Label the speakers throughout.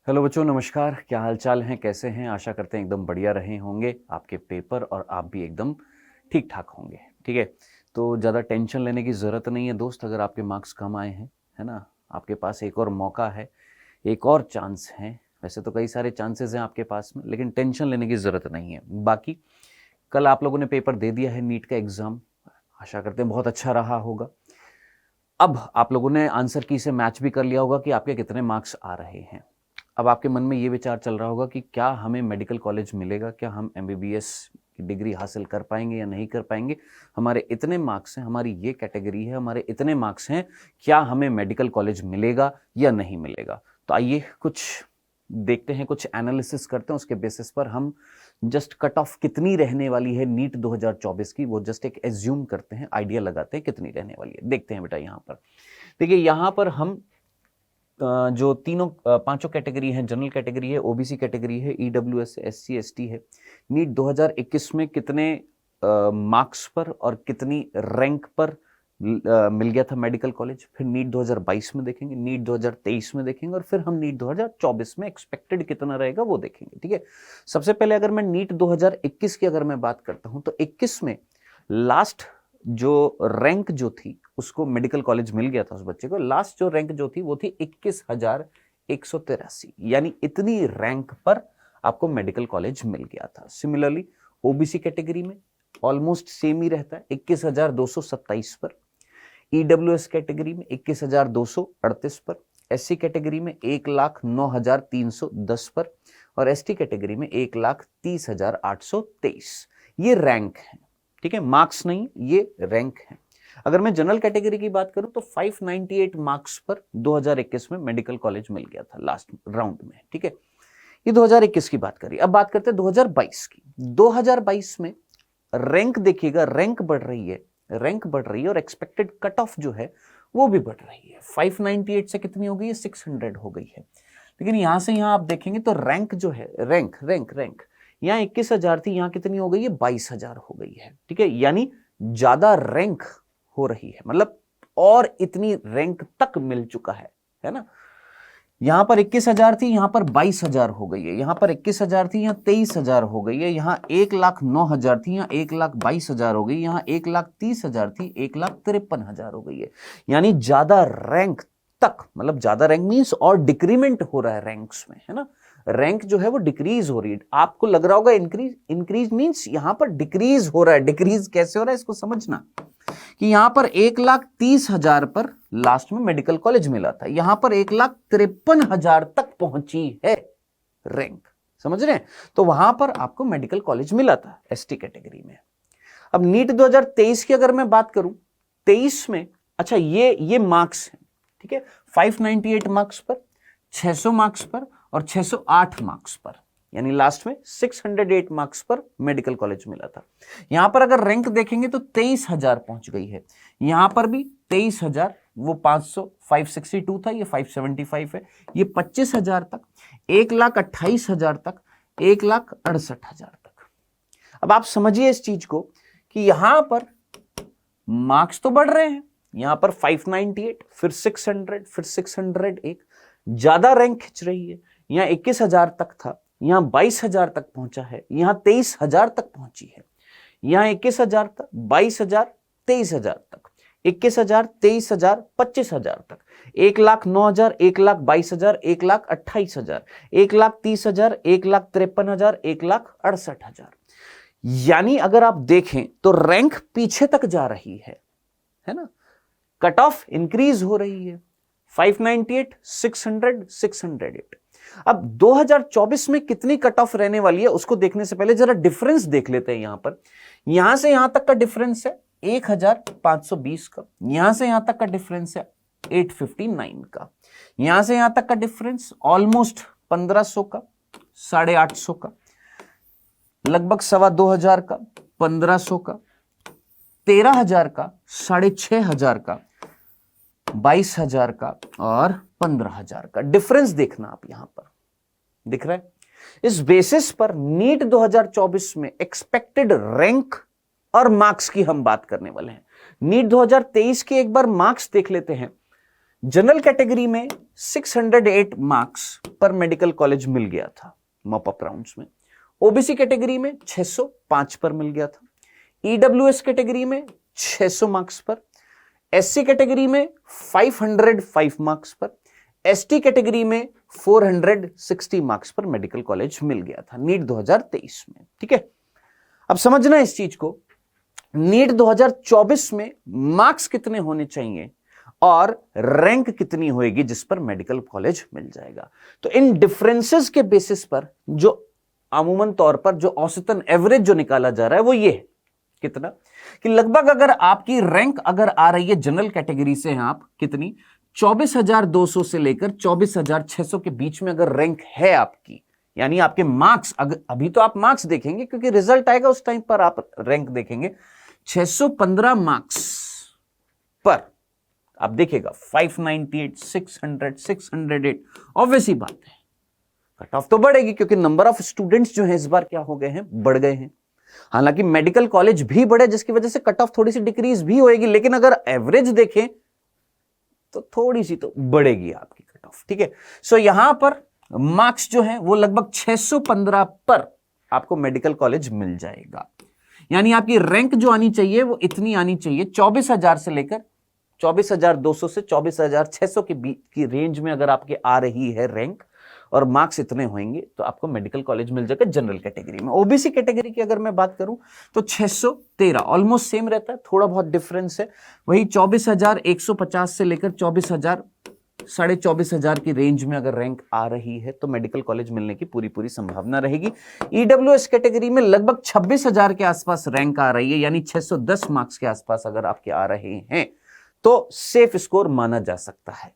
Speaker 1: Hello बच्चों, नमस्कार। क्या हाल चाल हैं, कैसे हैं? आशा करते हैं एकदम बढ़िया रहे होंगे आपके पेपर और आप भी एकदम ठीक ठाक होंगे। ठीक है, तो ज़्यादा टेंशन लेने की ज़रूरत नहीं है दोस्त। अगर आपके मार्क्स कम आए हैं, है ना, आपके पास एक और मौका है, एक और चांस है। वैसे तो कई सारे चांसेस हैं आपके पास में, लेकिन टेंशन लेने की ज़रूरत नहीं है। बाकी कल आप लोगों ने पेपर दे दिया है, नीट का एग्ज़ाम। आशा करते हैं बहुत अच्छा रहा होगा। अब आप लोगों ने आंसर की से मैच भी कर लिया होगा कि आपके कितने मार्क्स आ रहे हैं। अब आपके मन में ये विचार चल रहा होगा कि क्या हमें मेडिकल कॉलेज मिलेगा, क्या हम एमबीबीएस की डिग्री हासिल कर पाएंगे या नहीं कर पाएंगे। हमारे इतने मार्क्स हैं, हमारी ये कैटेगरी है, हमारे इतने मार्क्स हैं, क्या हमें मेडिकल कॉलेज मिलेगा या नहीं मिलेगा। तो आइए कुछ देखते हैं, कुछ एनालिसिस करते हैं। उसके बेसिस पर हम जस्ट कट ऑफ कितनी रहने वाली है नीट 2024 की, वो जस्ट एक एज्यूम करते हैं, आइडिया लगाते हैं कितनी रहने वाली है। देखते हैं बेटा, यहाँ पर देखिए, यहाँ पर हम जो तीनों पांचों कैटेगरी हैं, जनरल कैटेगरी है, ओबीसी कैटेगरी है, ईडब्ल्यूएस है, एससी एसटी है। नीट 2021 में कितने मार्क्स पर और कितनी रैंक पर मिल गया था मेडिकल कॉलेज, फिर नीट 2022 में देखेंगे, नीट 2023 में देखेंगे, और फिर हम नीट 2024 में एक्सपेक्टेड कितना रहेगा वो देखेंगे। ठीक है, सबसे पहले अगर मैं नीट 2021 की अगर मैं बात करता हूं, तो 21 में लास्ट जो रैंक जो थी उसको मेडिकल कॉलेज मिल गया था उस बच्चे को। लास्ट जो रैंक जो थी वो थी 21,183, यानी इतनी रैंक पर आपको मेडिकल कॉलेज मिल गया था। सिमिलरली ओबीसी कैटेगरी में ऑलमोस्ट सेम ही रहता है, 21,227 पर। ईडब्ल्यूएस कैटेगरी में 21,238 पर। एससी कैटेगरी में 1,09,310 पर। और एसटी कैटेगरी में 1,30,823। ये रैंक है। ठीक है, मार्क्स नहीं, ये रैंक है। अगर मैं जनरल कैटेगरी की बात करूं तो 598 मार्क्स पर 2021 में मेडिकल कॉलेज मिल गया था लास्ट राउंड में। ठीक है, ये 2021 की बात करी। अब बात करते हैं 2022 की। 2022 में रैंक देखिएगा, रैंक बढ़ रही है, रैंक बढ़ रही है, और एक्सपेक्टेड कट ऑफ जो है वो भी बढ़ रही है। 598 से कितनी हो गई है? 600 हो गई है। लेकिन यहां से यहां आप देखेंगे तो रैंक जो है, रैंक रैंक रैंक यहां 21,000 थी, यहां कितनी हो गई है? 22,000 हो गई है। ठीक है, यानी ज्यादा रैंक हो रही है, मतलब और इतनी रैंक तक मिल चुका है ना। यहां पर 21,000 थी, यहां पर 22,000 हो गई है। यहां पर 21,000 थी, यहां 23,000 हो गई है। यहां 1,09,000 थी, यहां 1,22,000 हो गई। यहां 1,30,000 थी, 1,53,000 हो गई है। यानी ज्यादा रैंक तक, मतलब ज्यादा रैंक मीन्स और डिक्रीमेंट हो रहा है रैंक्स में, है ना। रैंक जो है वो डिक्रीज हो रही है। आपको लग रहा होगा इंक्रीज, इंक्रीज मीन्स यहां पर डिक्रीज हो रहा है। डिक्रीज कैसे हो रहा है इसको समझना, कि यहां पर 1,30,000 पर लास्ट में मेडिकल कॉलेज मिला था, यहां पर 1,53,000 तक पहुंची है रैंक। समझ रहे हैं? तो वहां पर आपको मेडिकल कॉलेज मिला था एसटी कैटेगरी में। अब नीट 2023 की अगर मैं बात करूं, 23 में, अच्छा ये मार्क्स है। ठीक है, 598 मार्क्स पर, 600 मार्क्स पर और 608 मार्क्स पर, यानी लास्ट में 608 मार्क्स पर मेडिकल कॉलेज मिला था। यहां पर अगर रैंक देखेंगे तो 23,000 पहुंच गई है। यहां पर भी 23,000, वो 562 था, ये 575 है। ये 25,000 तक, 1,28,000 तक, 1,68,000 तक। अब आप समझिए इस चीज को कि यहां पर मार्क्स तो बढ़ रहे हैं। यहां पर 598, फिर 600, फिर 601, ज्यादा रैंक खिंच रही है। यहां 21,000 तक था, यहां 22,000 तक पहुंचा है, यहां 23,000 तक पहुंची है। यहां 21,000 तक, 22,000, 23,000 तक, 21,000, 23,000, 25,000 तक, 1,09,000, 1,22,000, 1,28,000, 1,30,000, 1,53,000, 1,68,000। यानी अगर आप देखें तो रैंक पीछे तक जा रही है ना। कट ऑफ इंक्रीज हो रही है। 598, 600, 608। अब 2024 में कितनी कट ऑफ रहने वाली है उसको देखने से पहले जरा डिफरेंस देख लेते हैं। यहां पर, यहां से यहां तक का डिफरेंस है 1,520 का, यहां से यहां तक का डिफरेंस है 859 का, यहां से यहां तक का डिफरेंस ऑलमोस्ट 1,500 का, 850 का, लगभग 2,200 का, 1,500 का, 13,000 का, 6,500 का, 22,000 का और 15,000 का डिफरेंस देखना आप यहां पर दिख रहा है। इस बेसिस पर नीट 2024 में एक्सपेक्टेड रैंक और मार्क्स की हम बात करने वाले हैं। नीट 2023 के एक बार मार्क्स देख लेते हैं। जनरल कैटेगरी में 608 मार्क्स पर मेडिकल कॉलेज मिल गया था मॉप अप राउंड्स में। ओबीसी कैटेगरी में 605 पर मिल गया था। ईडब्ल्यूएस कैटेगरी में 600 मार्क्स पर, एससी कैटेगरी में 505 मार्क्स पर, एसटी कैटेगरी में 460 मार्क्स पर मेडिकल कॉलेज मिल गया था नीट 2023 में। ठीक है, अब समझना इस चीज को, नीट 2024 में मार्क्स कितने होने चाहिए और रैंक कितनी होएगी जिस पर मेडिकल कॉलेज मिल जाएगा। तो इन डिफरेंसेस के बेसिस पर जो अमूमन तौर पर जो औसतन एवरेज जो निकाला जा रहा है वो ये है, कितना कि लगभग अगर आपकी रैंक अगर आ रही है जनरल कैटेगरी से हैं आप कितनी 24,200 से लेकर 24,600 के बीच में अगर रैंक है आपकी, यानी आपके मार्क्स, अगर अभी तो आप मार्क्स देखेंगे क्योंकि रिजल्ट आएगा उस टाइम पर आप रैंक देखेंगे, 615 मार्क्स पर आप देखिएगा 598, 600, 608, ऑब्वियस ही बात है कट ऑफ तो बढ़ेगी क्योंकि नंबर ऑफ स्टूडेंट्स जो है इस बार क्या हो गए हैं, बढ़ गए हैं। हालांकि मेडिकल कॉलेज भी बढ़े जिसकी वजह से कट ऑफ थोड़ी सी डिक्रीज भी होएगी, लेकिन अगर एवरेज देखें तो थोड़ी सी तो बढ़ेगी आपकी कट ऑफ। ठीक है, सो यहां पर मार्क्स जो है वो लगभग 615 पर आपको मेडिकल कॉलेज मिल जाएगा, यानी आपकी रैंक जो आनी चाहिए वो इतनी आनी चाहिए 24,000 से लेकर 24,200 से 24,600 के बीच की रेंज में अगर आपके आ रही है रैंक और मार्क्स इतने होंगे तो आपको मेडिकल कॉलेज मिल जाएगा जनरल कैटेगरी में। ओबीसी कैटेगरी की अगर मैं बात करूं तो 613 ऑलमोस्ट सेम रहता है, थोड़ा बहुत डिफरेंस है, वही 24,150 से लेकर 24,000 की रेंज में अगर रैंक आ रही है तो मेडिकल कॉलेज मिलने की पूरी संभावना रहेगी। ईडब्ल्यूएस कैटेगरी में लगभग 26,000 के आसपास रैंक आ रही है, यानी 610 मार्क्स के आसपास अगर आपके आ रहे हैं तो सेफ स्कोर माना जा सकता है।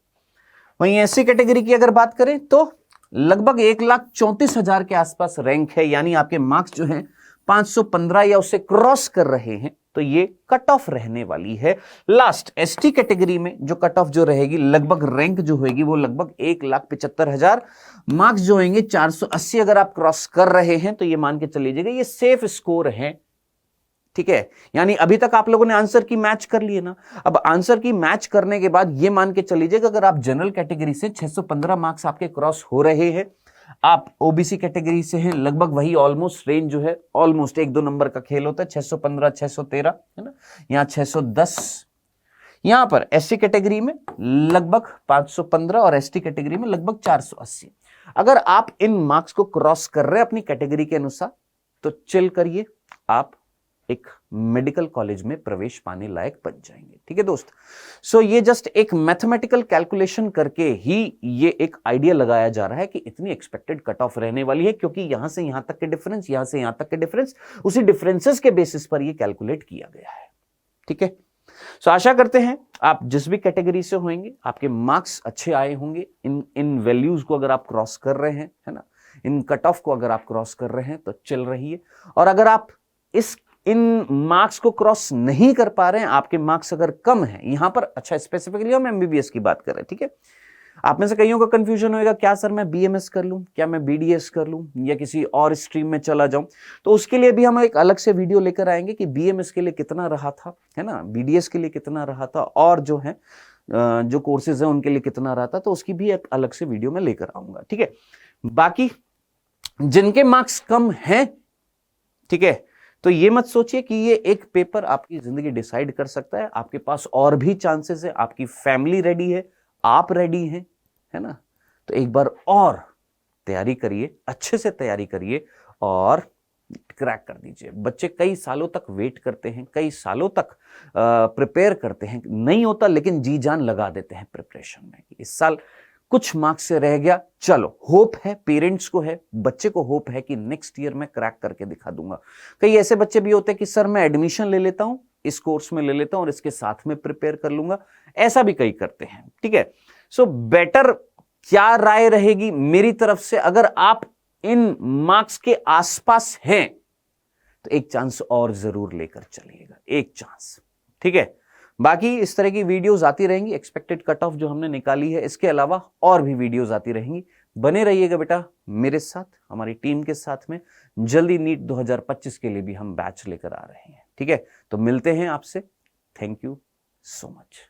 Speaker 1: वहीं एससी कैटेगरी की अगर बात करें तो लगभग 1,34,000 के आसपास रैंक है, यानी आपके मार्क्स जो हैं 515 या उससे क्रॉस कर रहे हैं तो ये कट ऑफ रहने वाली है। लास्ट एसटी कैटेगरी में जो कट ऑफ जो रहेगी, लगभग रैंक जो होगी वो लगभग 1,75,000, मार्क्स जो होंगे 480 अगर आप क्रॉस कर रहे हैं तो ये मान के चल लीजिएगा ये सेफ स्कोर है। ठीक है, यानी अभी तक आप लोगों ने आंसर की मैच कर लिए ना, अब आंसर की मैच करने के बाद ये मान के चल लीजिएगा अगर आप जनरल कैटेगरी से 615 मार्क्स आपके क्रॉस हो रहे हैं, आप ओबीसी कैटेगरी से हैं लगभग वही ऑलमोस्ट रेंज जो है, ऑलमोस्ट 1-2 नंबर का खेल होता है, 615, 613 है ना, यहां 610, यहां पर एससी कैटेगरी में लगभग 515 और एसटी कैटेगरी में लगभग 480। अगर आप इन मार्क्स को क्रॉस कर रहे हैं अपनी कैटेगरी के अनुसार तो चिल करिए, आप एक मेडिकल कॉलेज में प्रवेश पाने लायक बन जाएंगे। ठीक है दोस्त, सो ये जस्ट एक मैथमेटिकल कैलकुलेशन करके ही ये एक आइडिया लगाया जा रहा है कि इतनी एक्सपेक्टेड कट ऑफ रहने वाली है, क्योंकि यहां से यहां तक के डिफरेंस, यहां से यहां तक के डिफरेंस, उसी डिफरेंसेस के बेसिस पर ये कैलकुलेट किया गया है। ठीक है, सो आशा करते हैं आप जिस भी कैटेगरी से होंगे आपके मार्क्स अच्छे आए होंगे, इन वैल्यूज को अगर आप क्रॉस कर रहे हैं, है ना, इन कट ऑफ को अगर आप क्रॉस कर रहे हैं तो चल रहिए, और अगर आप इन मार्क्स को क्रॉस नहीं कर पा रहे हैं, आपके मार्क्स अगर कम हैं यहां पर, अच्छा स्पेसिफिकली हम एमबीबीएस की बात कर रहे हैं। ठीक है, आप में से कईयों का कंफ्यूजन होगा क्या सर मैं बीएमएस कर लूं, क्या मैं बीडीएस कर लूं, या किसी और स्ट्रीम में चला जाऊं, तो उसके लिए भी हम एक अलग से वीडियो लेकर आएंगे कि बीएमएस के लिए कितना रहा था, है ना, बीडीएस के लिए कितना रहा था, और जो है जो कोर्सेज हैं उनके लिए कितना रहा था, तो उसकी भी एक अलग से वीडियो में लेकर आऊंगा। ठीक है, बाकी जिनके मार्क्स कम हैं, ठीक है, तो ये मत सोचिए कि ये एक पेपर आपकी जिंदगी डिसाइड कर सकता है, आपके पास और भी चांसेस है, आपकी फैमिली रेडी है, आप रेडी हैं, है ना, तो एक बार और तैयारी करिए, अच्छे से तैयारी करिए और क्रैक कर दीजिए। बच्चे कई सालों तक वेट करते हैं, कई सालों तक प्रिपेयर करते हैं, नहीं होता लेकिन जी जान लगा देते हैं प्रिपरेशन में। इस साल कुछ मार्क्स से रह गया, चलो होप है, पेरेंट्स को है, बच्चे को होप है कि नेक्स्ट ईयर मैं क्रैक करके दिखा दूंगा। कई ऐसे बच्चे भी होते हैं कि सर मैं एडमिशन ले लेता हूं, इस कोर्स में ले लेता हूं और इसके साथ में प्रिपेयर कर लूंगा, ऐसा भी कई करते हैं। ठीक है, सो बेटर क्या राय रहेगी मेरी तरफ से, अगर आप इन मार्क्स के आसपास हैं तो एक चांस और जरूर लेकर चलिएगा, एक चांस। ठीक है, बाकी इस तरह की वीडियोस आती रहेंगी, एक्सपेक्टेड कट ऑफ जो हमने निकाली है, इसके अलावा और भी वीडियोस आती रहेंगी। बने रहिएगा बेटा मेरे साथ, हमारी टीम के साथ में। जल्दी नीट 2025 के लिए भी हम बैच लेकर आ रहे हैं। ठीक है, तो मिलते हैं आपसे। Thank you so much.